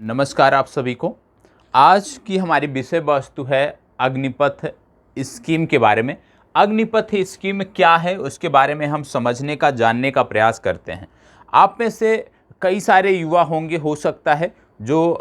नमस्कार आप सभी को। आज की हमारी विषय वस्तु है अग्निपथ स्कीम के बारे में। अग्निपथ स्कीम क्या है उसके बारे में हम समझने का जानने का प्रयास करते हैं। आप में से कई सारे युवा होंगे, हो सकता है जो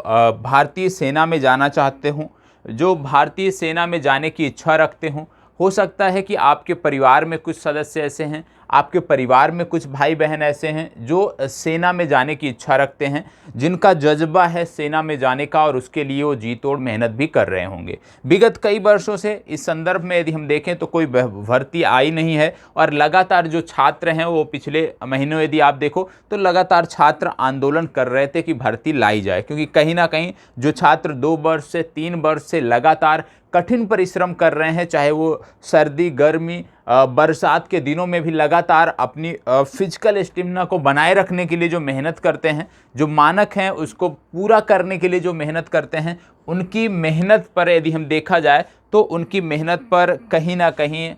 भारतीय सेना में जाना चाहते हों, जो भारतीय सेना में जाने की इच्छा रखते हों। हो सकता है कि आपके परिवार में कुछ सदस्य ऐसे हैं, आपके परिवार में कुछ भाई बहन ऐसे हैं जो सेना में जाने की इच्छा रखते हैं, जिनका जज्बा है सेना में जाने का और उसके लिए वो जी तोड़ मेहनत भी कर रहे होंगे। विगत कई वर्षों से इस संदर्भ में यदि हम देखें तो कोई भर्ती आई नहीं है और लगातार जो छात्र हैं वो पिछले महीनों यदि आप देखो तो लगातार छात्र आंदोलन कर रहे थे कि भर्ती लाई जाए, क्योंकि कहीं ना कहीं जो छात्र 2 वर्ष से 3 वर्ष से लगातार कठिन परिश्रम कर रहे हैं, चाहे वो सर्दी गर्मी बरसात के दिनों में भी लगातार अपनी फिजिकल स्टेमिना को बनाए रखने के लिए जो मेहनत करते हैं, जो मानक हैं उसको पूरा करने के लिए जो मेहनत करते हैं, उनकी मेहनत पर यदि हम देखा जाए तो उनकी मेहनत पर कहीं ना कहीं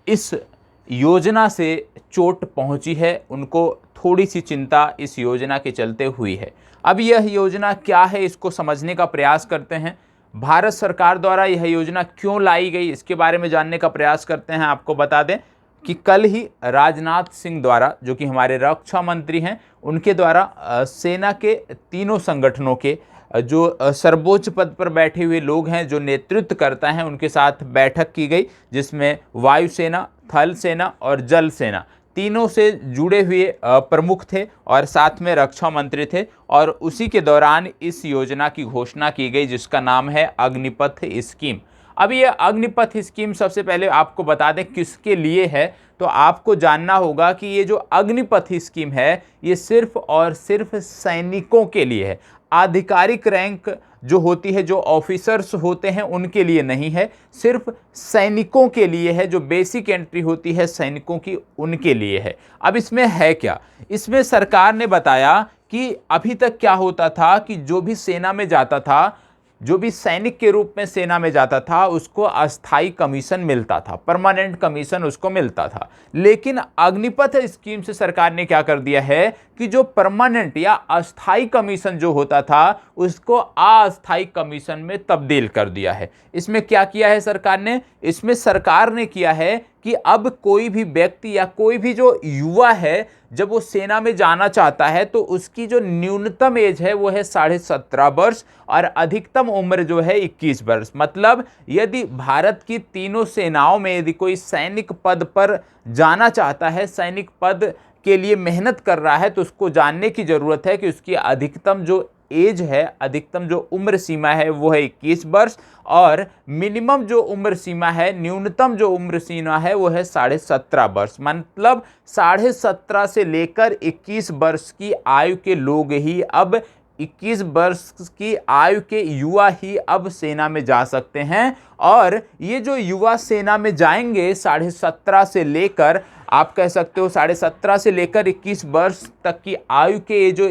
इस योजना से चोट पहुंची है। उनको थोड़ी सी चिंता इस योजना के चलते हुई है। अब यह योजना क्या है इसको समझने का प्रयास करते हैं। भारत सरकार द्वारा यह योजना क्यों लाई गई इसके बारे में जानने का प्रयास करते हैं। आपको बता दें कि कल ही राजनाथ सिंह द्वारा, जो कि हमारे रक्षा मंत्री हैं, उनके द्वारा सेना के तीनों संगठनों के जो सर्वोच्च पद पर बैठे हुए लोग हैं, जो नेतृत्व करता है, उनके साथ बैठक की गई, जिसमें वायुसेना, थल सेना और जल सेना तीनों से जुड़े हुए प्रमुख थे और साथ में रक्षा मंत्री थे। और उसी के दौरान इस योजना की घोषणा की गई जिसका नाम है अग्निपथ स्कीम। अब ये अग्निपथ स्कीम सबसे पहले आपको बता दें किसके लिए है। तो आपको जानना होगा कि ये जो अग्निपथ स्कीम है ये सिर्फ और सिर्फ सैनिकों के लिए है। आधिकारिक रैंक जो होती है, जो ऑफिसर्स होते हैं, उनके लिए नहीं है, सिर्फ सैनिकों के लिए है। जो बेसिक एंट्री होती है सैनिकों की, उनके लिए है। अब इसमें है क्या, इसमें सरकार ने बताया कि अभी तक क्या होता था कि जो भी सेना में जाता था, जो भी सैनिक के रूप में सेना में जाता था, उसको अस्थाई कमीशन मिलता था, परमानेंट कमीशन उसको मिलता था। लेकिन अग्निपथ स्कीम से सरकार ने क्या कर दिया है कि जो परमानेंट या अस्थाई कमीशन जो होता था उसको अस्थाई कमीशन में तब्दील कर दिया है। इसमें क्या किया है सरकार ने, इसमें सरकार ने किया है कि अब कोई भी व्यक्ति या कोई भी जो युवा है, जब वो सेना में जाना चाहता है तो उसकी जो न्यूनतम एज है वो है 17.5 वर्ष और अधिकतम उम्र जो है 21 वर्ष। मतलब यदि भारत की तीनों सेनाओं में यदि कोई सैनिक पद पर जाना चाहता है, सैनिक पद के लिए मेहनत कर रहा है, तो उसको जानने की जरूरत है कि उसकी अधिकतम जो एज है, अधिकतम जो उम्र सीमा है वो है 21 वर्ष और मिनिमम जो उम्र सीमा है, न्यूनतम जो उम्र सीमा है वो है 17.5 वर्ष। मतलब 17.5 से लेकर 21 वर्ष की आयु के लोग ही अब 21 वर्ष की आयु के युवा ही अब सेना में जा सकते हैं। और ये जो युवा सेना में जाएंगे 17.5 से लेकर, आप कह सकते हो 17.5 से लेकर 21 वर्ष तक की आयु के ये जो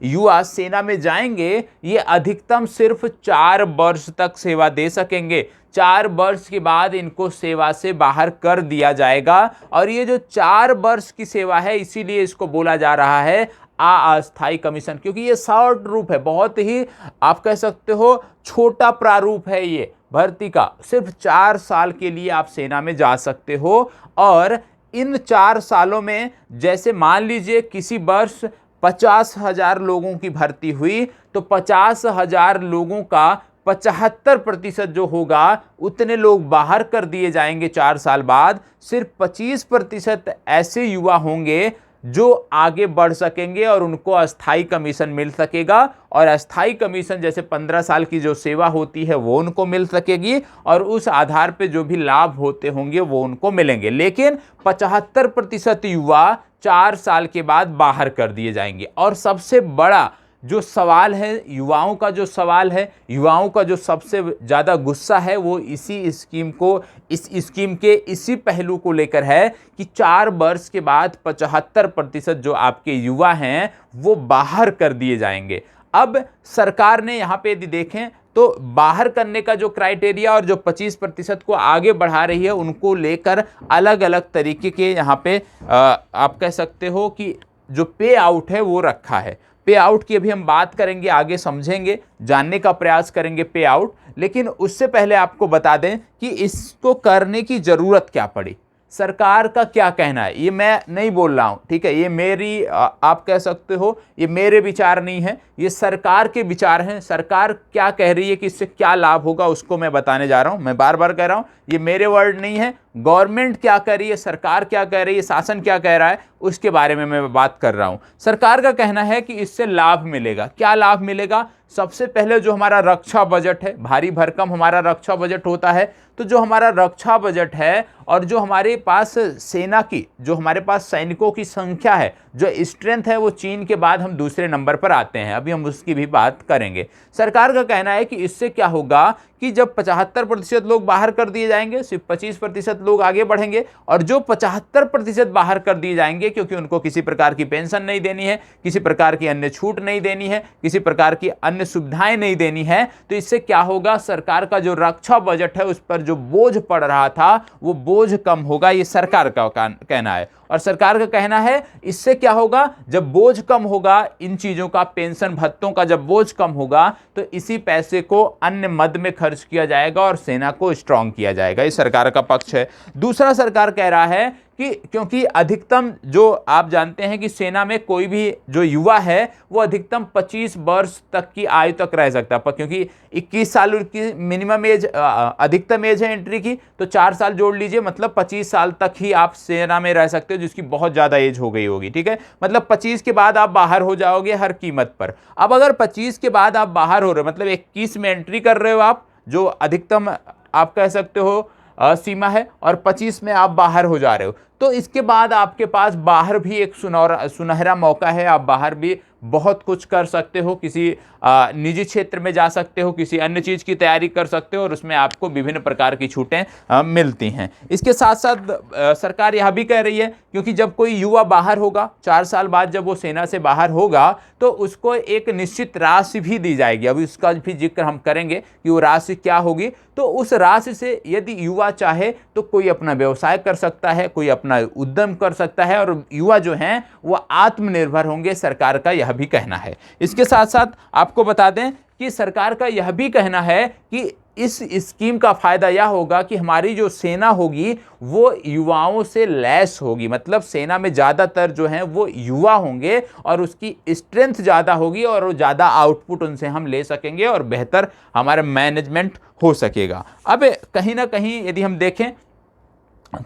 युवा सेना में जाएंगे, ये अधिकतम सिर्फ 4 वर्ष तक सेवा दे सकेंगे। 4 वर्ष के बाद इनको सेवा से बाहर कर दिया जाएगा। और ये जो 4 वर्ष की सेवा है, इसीलिए इसको बोला जा रहा है अस्थाई कमीशन, क्योंकि ये शॉर्ट रूप है, बहुत ही आप कह सकते हो छोटा प्रारूप है ये भर्ती का। सिर्फ 4 साल के लिए आप सेना में जा सकते हो। और इन 4 सालों में जैसे मान लीजिए किसी वर्ष 50,000 लोगों की भर्ती हुई, तो 50,000 लोगों का 75% जो होगा उतने लोग बाहर कर दिए जाएंगे 4 साल बाद। सिर्फ 25% ऐसे युवा होंगे जो आगे बढ़ सकेंगे और उनको अस्थाई कमीशन मिल सकेगा। और अस्थाई कमीशन जैसे 15 साल की जो सेवा होती है वो उनको मिल सकेगी और उस आधार पे जो भी लाभ होते होंगे वो उनको मिलेंगे। लेकिन 75% युवा 4 साल के बाद बाहर कर दिए जाएंगे। और सबसे बड़ा जो सवाल है, युवाओं का जो सवाल है, युवाओं का जो सबसे ज़्यादा गुस्सा है वो इसी स्कीम को, इस स्कीम के इसी पहलू को लेकर है कि 4 वर्ष के बाद 75% जो आपके युवा हैं वो बाहर कर दिए जाएंगे। अब सरकार ने यहाँ पे यदि देखें तो बाहर करने का जो क्राइटेरिया और जो 25% को आगे बढ़ा रही है, उनको लेकर अलग अलग तरीके के यहाँ पे आप कह सकते हो कि जो पे आउट है वो रखा है। पे आउट की अभी हम बात करेंगे, आगे समझेंगे, जानने का प्रयास करेंगे पे आउट। लेकिन उससे पहले आपको बता दें कि इसको करने की जरूरत क्या पड़ी, सरकार का क्या कहना है। ये मैं नहीं बोल रहा हूं, ठीक है, ये मेरी आप कह सकते हो ये मेरे विचार नहीं है, ये सरकार के विचार हैं। सरकार क्या कह रही है कि इससे क्या लाभ होगा उसको मैं बताने जा रहा हूं। मैं बार बार कह रहा हूं ये मेरे वर्ड नहीं है, गवर्नमेंट क्या कह रही है, सरकार क्या कह रही है, शासन क्या कह रहा है, उसके बारे में मैं बात कर रहा हूं। सरकार का कहना है कि इससे लाभ मिलेगा। क्या लाभ मिलेगा? सबसे पहले जो हमारा रक्षा बजट है, भारी भरकम हमारा रक्षा बजट होता है, तो जो हमारा रक्षा बजट है और जो हमारे पास सेना की, जो हमारे पास सैनिकों की संख्या है, जो स्ट्रेंथ है, वो चीन के बाद हम दूसरे नंबर पर आते हैं। अभी हम उसकी भी बात करेंगे। सरकार का कहना है कि इससे क्या होगा कि जब 75% लोग बाहर कर दिए जाएंगे, सिर्फ 25% लोग आगे बढ़ेंगे, और जो 75% बाहर कर दिए जाएंगे क्योंकि उनको किसी प्रकार की पेंशन नहीं देनी है, किसी प्रकार की अन्य छूट नहीं देनी है, किसी प्रकार की अन्य सुविधाएं नहीं देनी है, तो इससे क्या होगा, सरकार का जो रक्षा बजट है उस पर जो बोझ पड़ रहा था वो बोझ कम होगा। ये सरकार का कहना है। और सरकार का कहना है इससे क्या होगा, जब बोझ कम होगा इन चीजों का, पेंशन भत्तों का जब बोझ कम होगा तो इसी पैसे को अन्य मद में खर्च किया जाएगा और सेना को स्ट्रांग किया जाएगा। ये सरकार का पक्ष है। दूसरा, सरकार कह रहा है कि क्योंकि अधिकतम जो आप जानते हैं कि सेना में कोई भी जो युवा है वो अधिकतम 25 वर्ष तक की आयु तक रह सकता है, क्योंकि 21 साल की मिनिमम एज, अधिकतम एज है एंट्री की, तो 4 साल जोड़ लीजिए, मतलब 25 साल तक ही आप सेना में रह सकते हो, जिसकी बहुत ज़्यादा एज हो गई होगी, ठीक है। मतलब 25 के बाद आप बाहर हो जाओगे हर कीमत पर। अब अगर 25 के बाद आप बाहर हो रहे हो, मतलब 21 में एंट्री कर रहे हो आप, जो अधिकतम आप कह सकते हो सीमा है, और 25 में आप बाहर हो जा रहे हो, तो इसके बाद आपके पास बाहर भी एक सुनहरा मौका है। आप बाहर भी बहुत कुछ कर सकते हो, किसी निजी क्षेत्र में जा सकते हो, किसी अन्य चीज की तैयारी कर सकते हो, और उसमें आपको विभिन्न प्रकार की छूटें मिलती हैं। इसके साथ साथ सरकार यह भी कह रही है, क्योंकि जब कोई युवा बाहर होगा 4 साल बाद, जब वो सेना से बाहर होगा, तो उसको एक निश्चित राशि भी दी जाएगी। अभी उसका भी जिक्र हम करेंगे कि वो राशि क्या होगी। तो उस राशि से यदि युवा चाहे तो कोई अपना व्यवसाय कर सकता है, कोई अपना उद्यम कर सकता है, और युवा जो हैं वो आत्मनिर्भर होंगे, सरकार का यह भी कहना है। इसके साथ साथ आपको बता दें कि सरकार का यह भी कहना है कि इस स्कीम का फायदा यह होगा कि हमारी जो सेना होगी वो युवाओं से लैस होगी, मतलब सेना में ज़्यादातर जो हैं वो युवा होंगे और उसकी स्ट्रेंथ ज़्यादा होगी और ज़्यादा आउटपुट उनसे हम ले सकेंगे और बेहतर हमारा मैनेजमेंट हो सकेगा। अब कहीं ना कहीं यदि हम देखें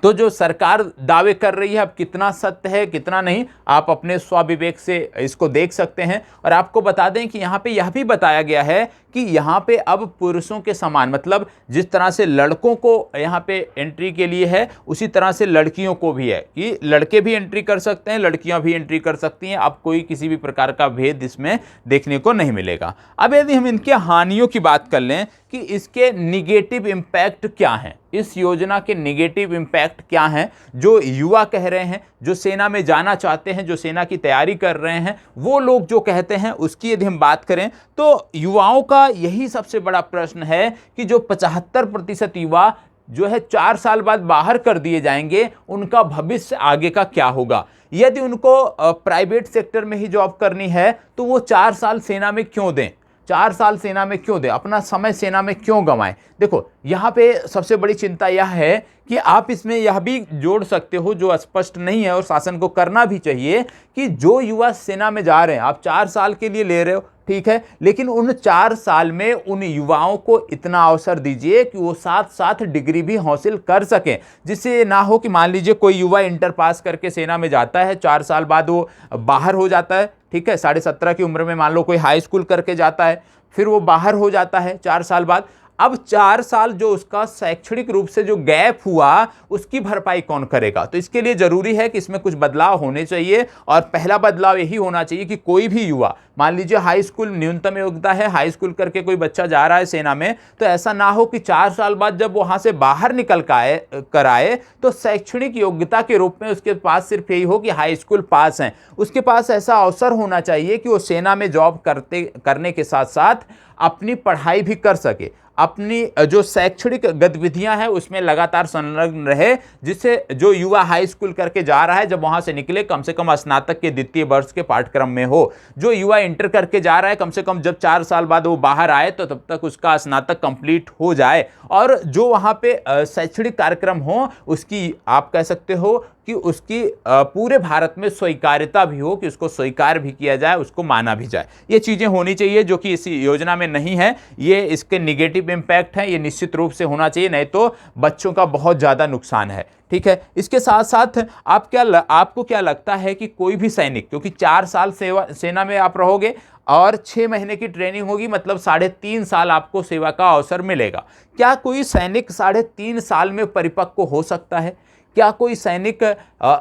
तो जो सरकार दावे कर रही है, अब कितना सत्य है कितना नहीं, आप अपने स्वविवेक से इसको देख सकते हैं। और आपको बता दें कि यहाँ पे यह भी बताया गया है कि यहाँ पे अब पुरुषों के समान, मतलब जिस तरह से लड़कों को यहाँ पे एंट्री के लिए है, उसी तरह से लड़कियों को भी है कि लड़के भी एंट्री कर सकते हैं, लड़कियां भी एंट्री कर सकती हैं। अब कोई किसी भी प्रकार का भेद इसमें देखने को नहीं मिलेगा। अब यदि हम इनके हानियों की बात कर लें कि इसके निगेटिव इम्पैक्ट क्या हैं, इस योजना के निगेटिव इम्पैक्ट क्या हैं, जो युवा कह रहे हैं, जो सेना में जाना चाहते हैं, जो सेना की तैयारी कर रहे हैं, वो लोग जो कहते हैं, उसकी यदि हम बात करें तो युवाओं का यही सबसे बड़ा प्रश्न है कि जो 75% युवा जो है 4 साल बाद बाहर कर दिए जाएंगे, उनका भविष्य आगे का क्या होगा। यदि उनको प्राइवेट सेक्टर में ही जॉब करनी है तो वो 4 साल सेना में क्यों दें, 4 साल सेना में क्यों दें, अपना समय सेना में क्यों गंवाएं। देखो यहाँ पे सबसे बड़ी चिंता यह है कि आप इसमें यह भी जोड़ सकते हो, जो स्पष्ट नहीं है और शासन को करना भी चाहिए, कि जो युवा सेना में जा रहे हैं, आप 4 साल के लिए ले रहे हो, ठीक है, लेकिन उन 4 साल में उन युवाओं को इतना अवसर दीजिए कि वो साथ साथ डिग्री भी हासिल कर सकें, जिससे ना हो कि मान लीजिए कोई युवा इंटर पास करके सेना में जाता है, 4 साल बाद वो बाहर हो जाता है, ठीक है, 17.5 की उम्र में मान लो कोई हाई स्कूल करके जाता है, फिर वो बाहर हो जाता है 4 साल बाद। अब 4 साल जो उसका शैक्षणिक रूप से जो गैप हुआ, उसकी भरपाई कौन करेगा। तो इसके लिए जरूरी है कि इसमें कुछ बदलाव होने चाहिए, और पहला बदलाव यही होना चाहिए कि कोई भी युवा, मान लीजिए हाई स्कूल न्यूनतम योग्यता है, हाई स्कूल करके कोई बच्चा जा रहा है सेना में, तो ऐसा ना हो कि 4 साल बाद जब वहां से बाहर निकल कर आए तो शैक्षणिक योग्यता के रूप में उसके पास सिर्फ यही हो कि हाई स्कूल पास है। उसके पास ऐसा अवसर होना चाहिए कि वो सेना में जॉब करने के साथ साथ अपनी पढ़ाई भी कर सके, अपनी जो शैक्षणिक गतिविधियां हैं उसमें लगातार संलग्न रहे, जिससे जो युवा हाई स्कूल करके जा रहा है जब वहां से निकले कम से कम स्नातक के द्वितीय वर्ष के पाठ्यक्रम में हो। जो युवा इंटर करके जा रहा है कम से कम जब 4 साल बाद वो बाहर आए तो तब तक उसका स्नातक कंप्लीट हो जाए, और जो वहां पे शैक्षणिक कार्यक्रम हो उसकी आप कह सकते हो कि उसकी पूरे भारत में स्वीकार्यता भी हो, कि उसको स्वीकार भी किया जाए, उसको माना भी जाए। ये चीजें होनी चाहिए जो कि इस योजना में नहीं है। ये इसके निगेटिव इम्पैक्ट है, ये निश्चित रूप से होना चाहिए, नहीं तो बच्चों का बहुत ज्यादा नुकसान है। ठीक है, इसके साथ साथ आपको क्या लगता है कि कोई भी सैनिक, क्योंकि 4 साल सेना में आप रहोगे और 6 महीने की ट्रेनिंग होगी, मतलब 3.5 साल आपको सेवा का अवसर मिलेगा। क्या कोई सैनिक 3.5 साल में परिपक्व हो सकता है? क्या कोई सैनिक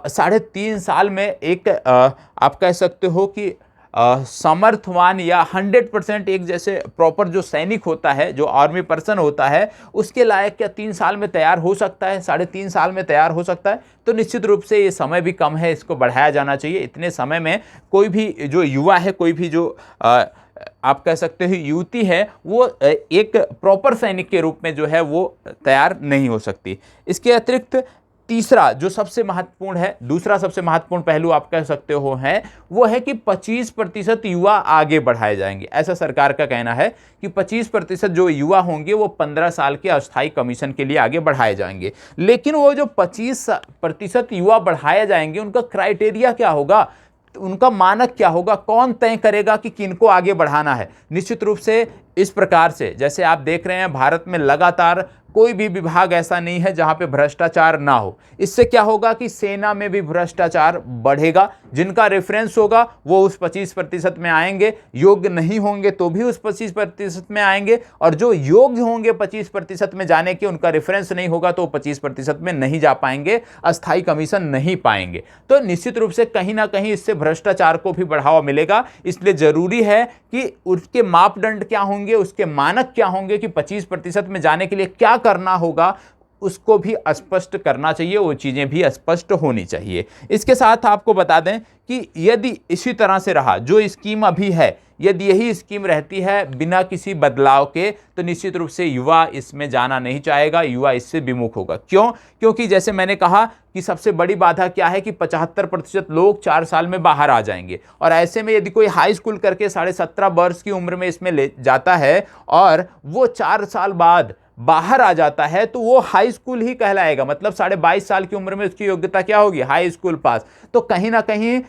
3.5 साल में एक आप कह सकते हो कि समर्थवान या 100% एक जैसे प्रॉपर जो सैनिक होता है, जो आर्मी पर्सन होता है, उसके लायक क्या 3 साल में तैयार हो सकता है? 3.5 साल में तैयार हो सकता है? तो निश्चित रूप से ये समय भी कम है, इसको बढ़ाया जाना चाहिए। इतने समय में कोई भी जो युवा है, कोई भी जो आप कह सकते हो युवती है, वो एक प्रॉपर सैनिक के रूप में जो है वो तैयार नहीं हो सकती। इसके अतिरिक्त तीसरा जो सबसे महत्वपूर्ण है, दूसरा सबसे महत्वपूर्ण पहलू आप कह सकते हो है, वो है कि 25% युवा आगे बढ़ाए जाएंगे। ऐसा सरकार का कहना है कि 25% जो युवा होंगे वो 15 साल के अस्थायी कमीशन के लिए आगे बढ़ाए जाएंगे। लेकिन वो जो 25% युवा बढ़ाए जाएंगे, उनका क्राइटेरिया क्या होगा, उनका मानक क्या होगा, कौन तय करेगा कि किनको आगे बढ़ाना है? निश्चित रूप से इस प्रकार से जैसे आप देख रहे हैं, भारत में लगातार कोई भी विभाग ऐसा नहीं है जहां पे भ्रष्टाचार ना हो। इससे क्या होगा कि सेना में भी भ्रष्टाचार बढ़ेगा। जिनका रेफरेंस होगा वो उस 25% में आएंगे, योग्य नहीं होंगे तो भी उस 25% में आएंगे, और जो योग्य होंगे 25% में जाने के, उनका रेफरेंस नहीं होगा तो 25% में नहीं जा पाएंगे, अस्थायी कमीशन नहीं पाएंगे। तो निश्चित रूप से कहीं ना कहीं इससे भ्रष्टाचार को भी बढ़ावा मिलेगा। इसलिए जरूरी है कि उसके मापदंड क्या होंगे, उसके मानक क्या होंगे, कि 25% में जाने के लिए क्या करना होगा, उसको भी स्पष्ट करना चाहिए, वो चीजें भी स्पष्ट होनी चाहिए। इसके साथ आपको बता दें कि यदि इसी तरह से रहा जो स्कीम अभी है, यदि यही स्कीम रहती है बिना किसी बदलाव के, तो निश्चित रूप से युवा इसमें जाना नहीं चाहेगा, युवा इससे विमुख होगा। क्यों? क्योंकि जैसे मैंने कहा कि सबसे बड़ी बाधा क्या है कि 75% लोग 4 साल में बाहर आ जाएंगे, और ऐसे में यदि कोई हाई स्कूल करके 17.5 वर्ष की उम्र में इसमें ले जाता है और वो 4 साल बाद बाहर आ जाता है, तो वो हाई स्कूल ही कहलाएगा। मतलब 22.5 साल की उम्र में उसकी योग्यता क्या होगी? हाई स्कूल पास। तो कहीं ना कहीं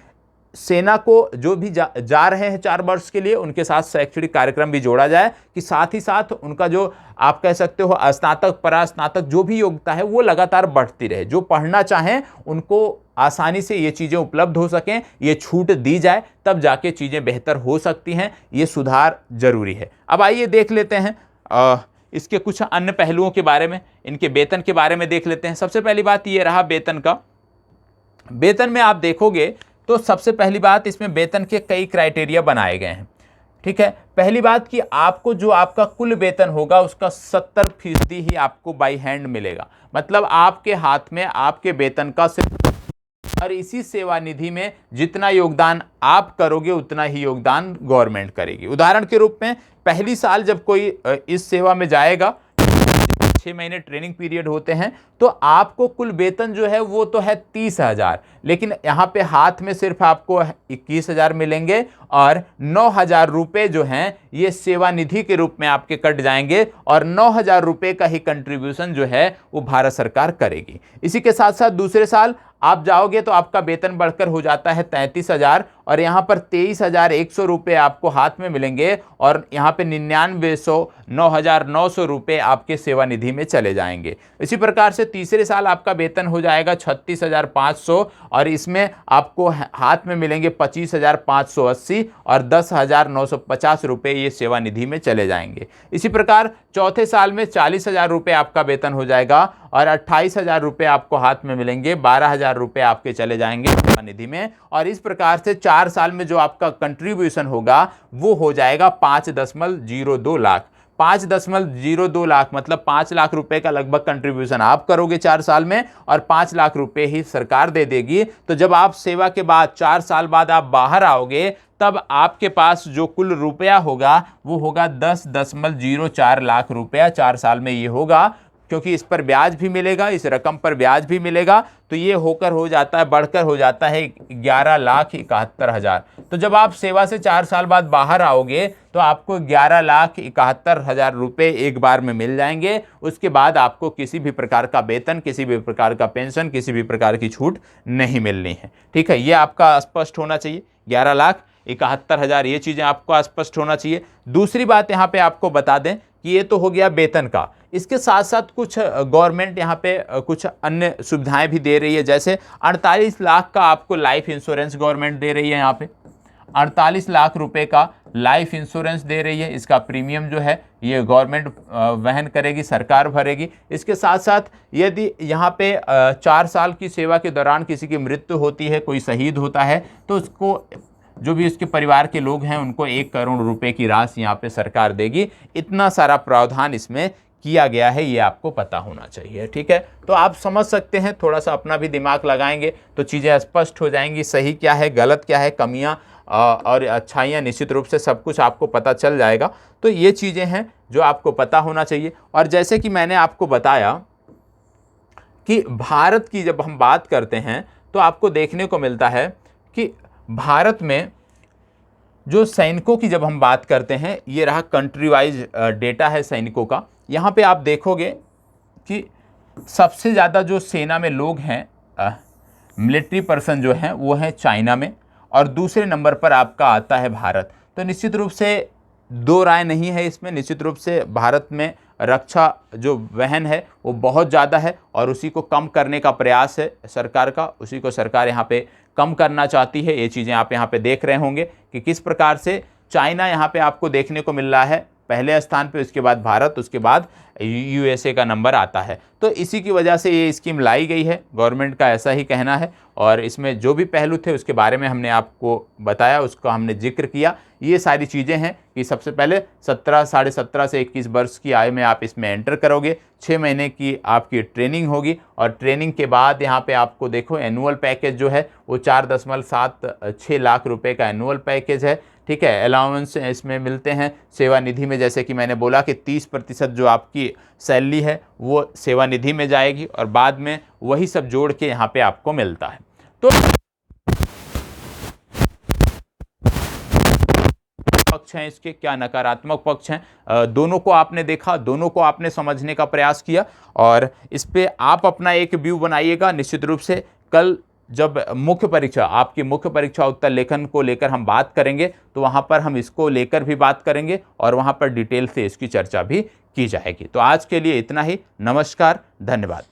सेना को जो भी जा रहे हैं 4 वर्ष के लिए, उनके साथ शैक्षणिक कार्यक्रम भी जोड़ा जाए, कि साथ ही साथ उनका जो आप कह सकते हो स्नातक परास्नातक जो भी योग्यता है वो लगातार बढ़ती रहे। जो पढ़ना चाहें उनको आसानी से ये चीज़ें उपलब्ध हो सकें, ये छूट दी जाए, तब जाके चीज़ें बेहतर हो सकती हैं। ये सुधार जरूरी है। अब आइए देख लेते हैं इसके कुछ अन्य पहलुओं के बारे में, इनके वेतन के बारे में देख लेते हैं। सबसे पहली बात ये रहा वेतन का। वेतन में आप देखोगे तो सबसे पहली बात, इसमें वेतन के कई क्राइटेरिया बनाए गए हैं। ठीक है, पहली बात कि आपको जो आपका कुल वेतन होगा उसका 70% ही आपको बाई हैंड मिलेगा। मतलब आपके हाथ में आपके वेतन का सिर्फ, और इसी सेवा निधि में जितना योगदान आप करोगे उतना ही योगदान गवर्नमेंट करेगी। उदाहरण के रूप में पहली साल जब कोई इस सेवा में जाएगा, 6 महीने ट्रेनिंग पीरियड होते हैं, तो आपको कुल वेतन जो है वो तो है 30,000, लेकिन यहाँ पे हाथ में सिर्फ आपको 21,000 मिलेंगे, और 9,000 रुपये जो हैं ये सेवा निधि के रूप में आपके कट जाएंगे, और 9,000 रुपये का ही कंट्रीब्यूशन जो है वो भारत सरकार करेगी। इसी के साथ साथ दूसरे साल आप जाओगे तो आपका वेतन बढ़कर हो जाता है 33,000, और यहाँ पर 23,100 रुपये आपको हाथ में मिलेंगे, और यहाँ पे 9,900 रुपये आपके सेवा निधि में चले जाएंगे। इसी प्रकार से तीसरे साल आपका वेतन हो जाएगा 36,500, और इसमें आपको हाथ में मिलेंगे 25,580, और 10,950 रुपये ये सेवा निधि में चले जाएंगे। इसी प्रकार चौथे साल में 40,000 रुपये आपका वेतन हो जाएगा, और 28,000 रुपये आपको हाथ में मिलेंगे, 12,000 रुपये आपके चले जाएंगे सेवा निधि में, और इस प्रकार से 4 साल में जो आपका कंट्रीब्यूशन होगा वो हो जाएगा 5.02 लाख। 5.02 लाख मतलब 5 लाख रुपए का लगभग कंट्रीब्यूशन आप करोगे 4 साल में और 5 लाख रुपए ही सरकार दे देगी। तो जब आप सेवा के बाद 4 साल बाद आप बाहर आओगे तब आपके पास जो कुल रुपया होगा वो होगा 10.04 लाख रुपया 4 साल में ये होगा, क्योंकि इस पर ब्याज भी मिलेगा, इस रकम पर ब्याज भी मिलेगा। तो ये होकर हो जाता है, बढ़कर हो जाता है 11,71,000। तो जब आप सेवा से 4 साल बाद बाहर आओगे तो आपको 11,71,000 रुपये एक बार में मिल जाएंगे। उसके बाद आपको किसी भी प्रकार का वेतन, किसी भी प्रकार का पेंशन, किसी भी प्रकार की छूट नहीं मिलनी है। ठीक है, ये आपका स्पष्ट होना चाहिए। 11,71,000 ये चीज़ें आपको स्पष्ट होना चाहिए। दूसरी बात यहाँ पे आपको बता दें कि ये तो हो गया वेतन का, इसके साथ साथ कुछ गवर्नमेंट यहाँ पे कुछ अन्य सुविधाएं भी दे रही है। जैसे 48 लाख का आपको लाइफ इंश्योरेंस गवर्नमेंट दे रही है। यहाँ पे 48 लाख रुपए का लाइफ इंश्योरेंस दे रही है। इसका प्रीमियम जो है ये गवर्नमेंट वहन करेगी, सरकार भरेगी। इसके साथ साथ यदि यहाँ पे 4 साल की सेवा के दौरान किसी की मृत्यु होती है, कोई शहीद होता है, तो उसको जो भी उसके परिवार के लोग हैं उनको 1 करोड़ रुपए की राशि यहाँ पे सरकार देगी। इतना सारा प्रावधान इसमें किया गया है, ये आपको पता होना चाहिए। ठीक है, तो आप समझ सकते हैं, थोड़ा सा अपना भी दिमाग लगाएंगे तो चीज़ें स्पष्ट हो जाएंगी, सही क्या है, गलत क्या है, कमियाँ और अच्छाइयाँ निश्चित रूप से सब कुछ आपको पता चल जाएगा। तो ये चीज़ें हैं जो आपको पता होना चाहिए। और जैसे कि मैंने आपको बताया कि भारत की जब हम बात करते हैं तो आपको देखने को मिलता है कि भारत में जो सैनिकों की जब हम बात करते हैं, ये रहा कंट्री वाइज डेटा है सैनिकों का। यहाँ पे आप देखोगे कि सबसे ज़्यादा जो सेना में लोग हैं, मिलिट्री पर्सन जो हैं वो हैं चाइना में, और दूसरे नंबर पर आपका आता है भारत। तो निश्चित रूप से दो राय नहीं है इसमें, निश्चित रूप से भारत में रक्षा जो वहन है वो बहुत ज़्यादा है और उसी को कम करने का प्रयास है सरकार का, उसी को सरकार यहाँ पे कम करना चाहती है। ये चीज़ें आप यहाँ पे देख रहे होंगे कि किस प्रकार से चाइना यहाँ पे आपको देखने को मिल रहा है पहले स्थान पे, उसके बाद भारत, उसके बाद यूएसए का नंबर आता है। तो इसी की वजह से ये स्कीम लाई गई है, गवर्नमेंट का ऐसा ही कहना है। और इसमें जो भी पहलू थे उसके बारे में हमने आपको बताया, उसका हमने जिक्र किया। ये सारी चीज़ें हैं कि सबसे पहले 17, 17.5 से 21 वर्ष की आयु में आप इसमें एंटर करोगे, 6 महीने की आपकी ट्रेनिंग होगी और ट्रेनिंग के बाद यहाँ पे आपको देखो एनुअल पैकेज जो है वो 4.76 लाख रुपए का एनुअल पैकेज है। ठीक है, अलाउंस इसमें मिलते हैं सेवा निधि में, जैसे कि मैंने बोला कि 30% जो आपकी सैलरी है वो सेवा निधि में जाएगी और बाद में वही सब जोड़ के यहाँ पे आपको मिलता है। तो पक्ष हैं इसके, क्या नकारात्मक पक्ष हैं, दोनों को आपने देखा, दोनों को आपने समझने का प्रयास किया और इस पे आप अपना एक व्यू बनाइएगा। निश्चित रूप से कल जब मुख्य परीक्षा, आपकी मुख्य परीक्षा उत्तर लेखन को लेकर हम बात करेंगे तो वहाँ पर हम इसको लेकर भी बात करेंगे और वहाँ पर डिटेल से इसकी चर्चा भी की जाएगी। तो आज के लिए इतना ही। नमस्कार, धन्यवाद।